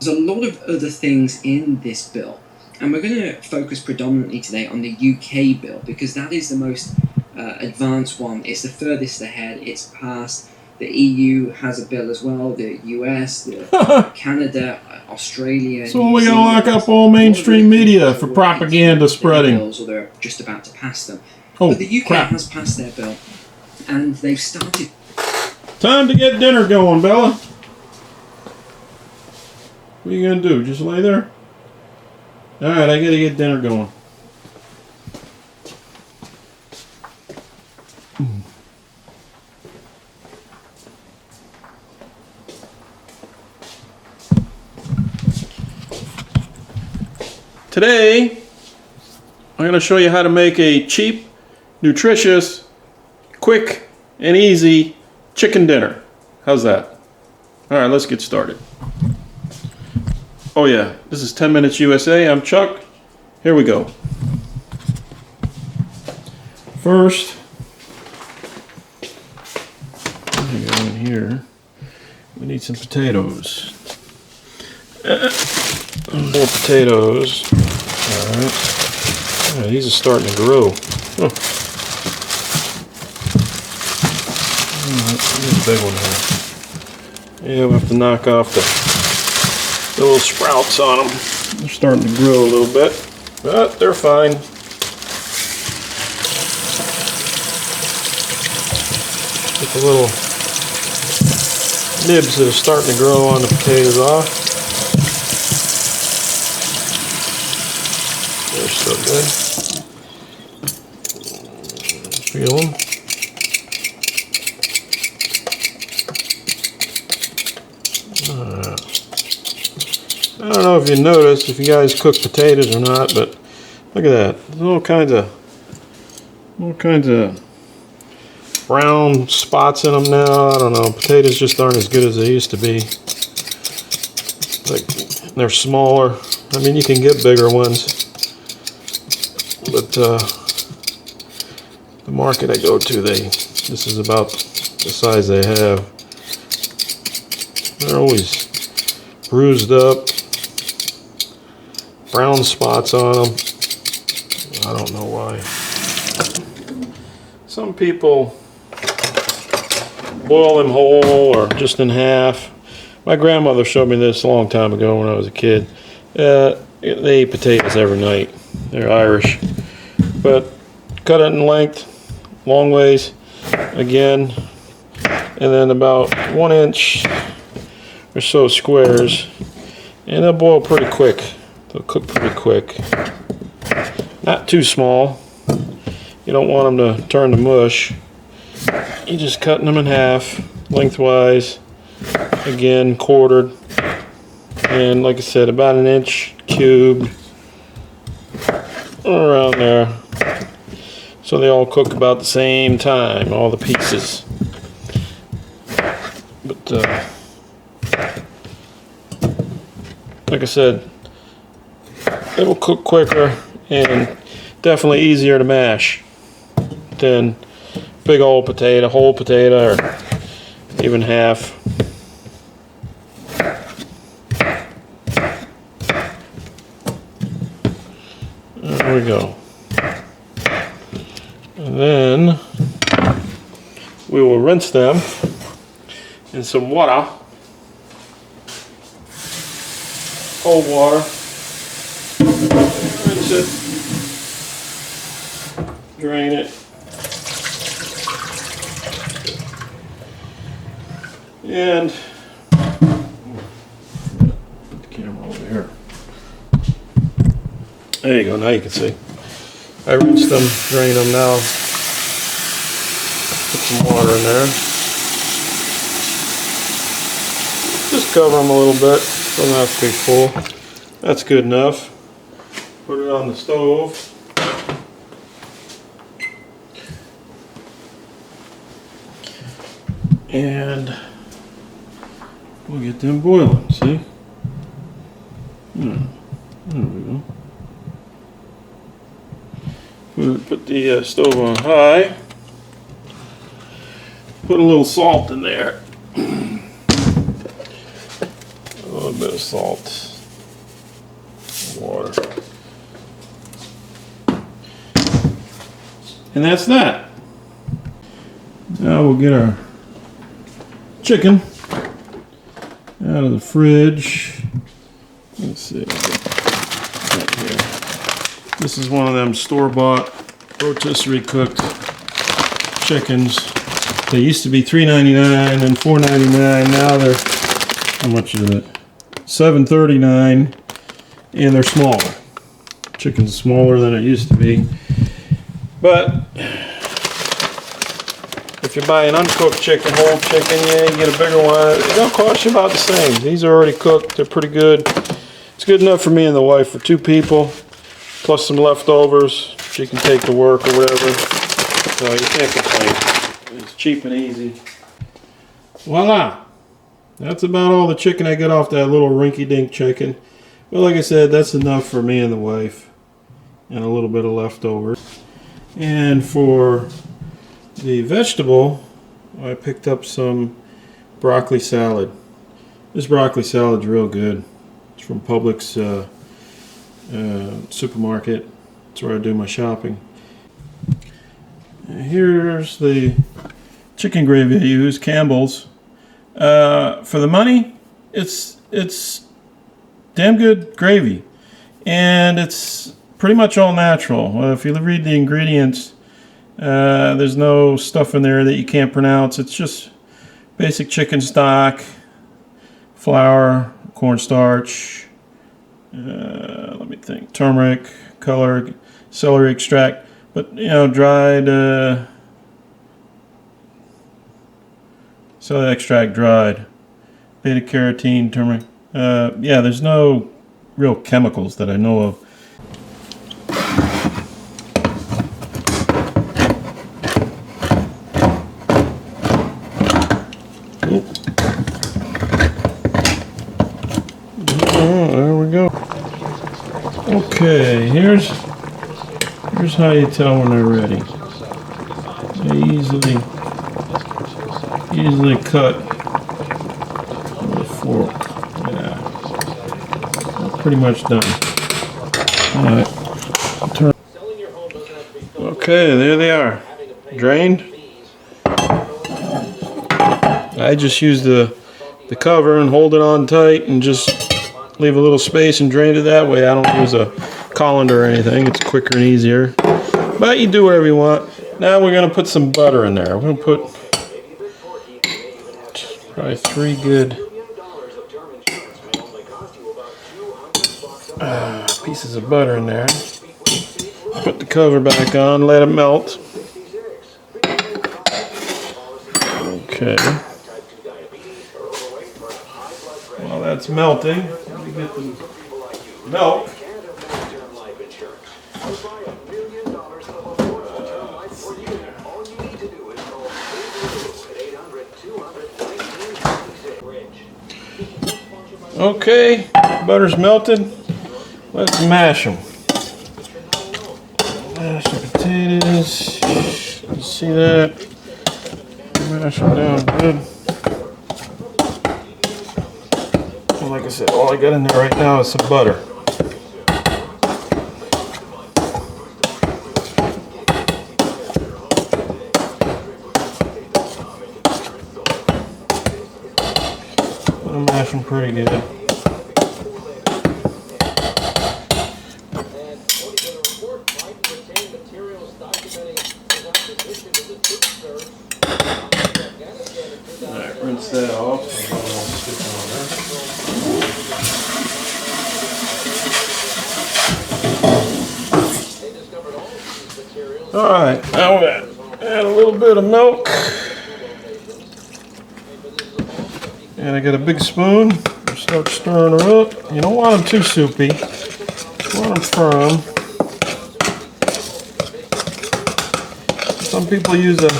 There's a lot of other things in this bill, and we're going to focus predominantly today on the UK bill because that is the most advanced one. It's the furthest ahead. It's passed. The EU has a bill as well. The US, Canada, Australia. So we're gonna lock up all mainstream media for propaganda spreading. Bills, or they're just about to pass them. Oh, but the UK crap. has passed their bill, and they've started. Time to get dinner going, Bella. What are you gonna do? Just lay there? Alright, I gotta get dinner going. Today, I'm going to show you how to make a cheap, nutritious, quick, and easy chicken dinner. How's that? Alright, let's get started. Oh yeah, this is 10 Minutes USA. I'm Chuck. Here we go. First, let me go in here. We need some potatoes. More potatoes. Alright. Yeah, these are starting to grow. Huh. Alright, here's a big one here. Yeah, we'll have to knock off the little sprouts on them. They're starting to grow a little bit, but they're fine. Get the little nibs that are starting to grow on the potatoes off. They're so good. Feel them. I don't know if you noticed, if you guys cook potatoes or not, but look at that. There's all kinds of brown spots in them now. I don't know. Potatoes just aren't as good as they used to be. Like, they're smaller. I mean, you can get bigger ones, but the market I go to, this is about the size they have. They're always bruised up, brown spots on them. I don't know why. Some people boil them whole or just in half. My grandmother showed me this a long time ago when I was a kid. They eat potatoes every night. They're Irish. But cut it in length, long ways, again, and then about 1 inch or so squares, and they'll boil pretty quick. They'll cook pretty quick. Not too small. You don't want them to turn to mush. You're just cutting them in half, lengthwise, again, quartered, and like I said, about 1 inch cubed, around there. So they all cook about the same time, all the pieces. But like I said, it'll cook quicker and definitely easier to mash than big old potato, whole potato, or even half. There we go. And then we will rinse them in some water, cold water. Rinse it, drain it, and put the camera over here. There you go, now you can see. I rinsed them, drained them now. Put some water in there. Just cover them a little bit, doesn't have to be full. That's good enough. Put it on the stove. And we'll get them boiling, see? There we go. We'll put the stove on high. Put a little salt in there. A little bit bit of salt, water. And that's that. Now we'll get our chicken out of the fridge. Let's see. Right here. This is one of them store-bought rotisserie cooked chickens. They used to be $3.99 and $4.99. Now they're, how much is it? $7.39, and they're smaller. Chicken's smaller than it used to be. But if you buy an uncooked chicken, whole chicken, yeah, you get a bigger one. It don't cost you about the same. These are already cooked. They're pretty good. It's good enough for me and the wife for 2 people, plus some leftovers. She can take to work or whatever. So you can't complain. It's cheap and easy. Voila! That's about all the chicken I get off that little rinky-dink chicken. But like I said, that's enough for me and the wife. And a little bit of leftovers. And for the vegetable, I picked up some broccoli salad. This broccoli salad's real good. It's from Publix supermarket. That's where I do my shopping. And here's the chicken gravy I use, Campbell's. For the money, it's damn good gravy, and it's pretty much all natural. If you read the ingredients, there's no stuff in there that you can't pronounce. It's just basic chicken stock, flour, cornstarch, let me think, turmeric, color, celery extract, but you know, dried celery extract, dried, beta carotene, turmeric. Yeah, there's no real chemicals that I know of. There we go. Okay, here's how you tell when they're ready. They easily cut with a fork. Yeah, they're pretty much done. All right. Okay, there they are, drained. I just use the cover and hold it on tight and just leave a little space and drain it that way. I don't use a colander or anything. It's quicker and easier. But you do whatever you want. Now we're going to put some butter in there. We're going to put probably 3 good pieces of butter in there. Put the cover back on, let it melt. Okay. While that's melting, let me get the milk. Okay, butter's melted. Let's mash them. Mash the potatoes. You see that? Mash them down good. And like I said, all I got in there right now is some butter. I'm mashing pretty good. Alright, rinse that off. Alright, now we're going to add a little bit of milk. And I got a big spoon. Start stirring her up. You don't want them too soupy. You want them firm. Some people use a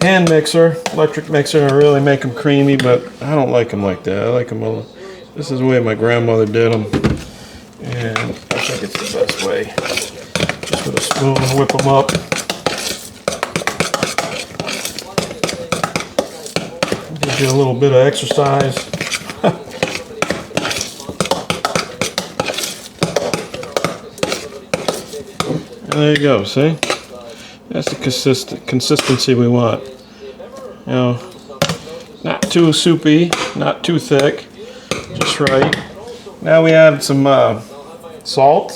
hand mixer, electric mixer, to really make them creamy, but I don't like them like that. I like them a little. This is the way my grandmother did them, and I think it's the best way. Just with a spoon, whip them up. Gives you a little bit of exercise. And there you go, see? That's the consistency we want. You know, not too soupy, not too thick, just right. Now we add some salt.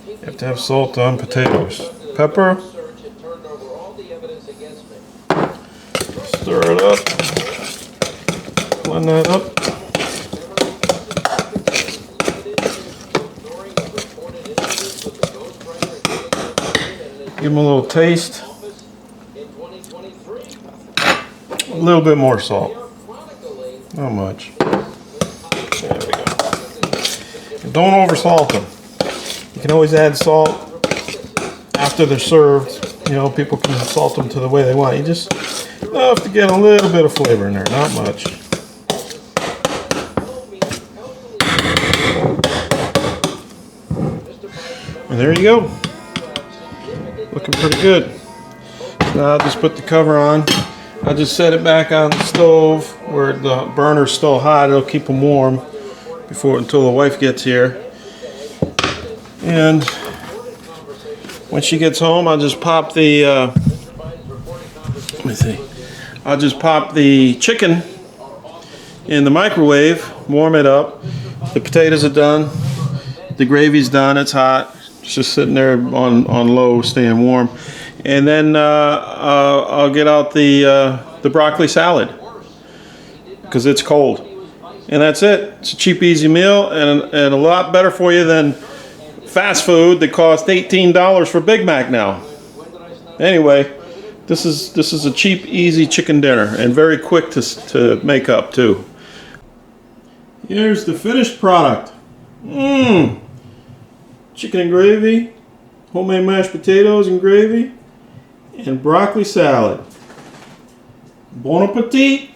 You have to have salt on potatoes. Pepper. Stir it up. Blend that up. Give them a little taste. A little bit more salt. Not much. There we go. And don't over salt them. You can always add salt after they're served. You know, people can salt them to the way they want. You just enough to get a little bit of flavor in there, not much. And there you go. Looking pretty good. Now I'll just put the cover on. I'll just set it back on the stove where the burner's still hot. It'll keep them warm until the wife gets here. And when she gets home, I'll just pop the let me see. I'll just pop the chicken in the microwave, warm it up. The potatoes are done. The gravy's done. It's hot. It's just sitting there on low, staying warm. And then I'll get out the broccoli salad because it's cold. And that's it. It's a cheap, easy meal and a lot better for you than fast food that costs $18 for Big Mac now. Anyway, this is a cheap, easy chicken dinner and very quick to make up too. Here's the finished product. Chicken and gravy, homemade mashed potatoes and gravy, and broccoli salad. Bon appetit!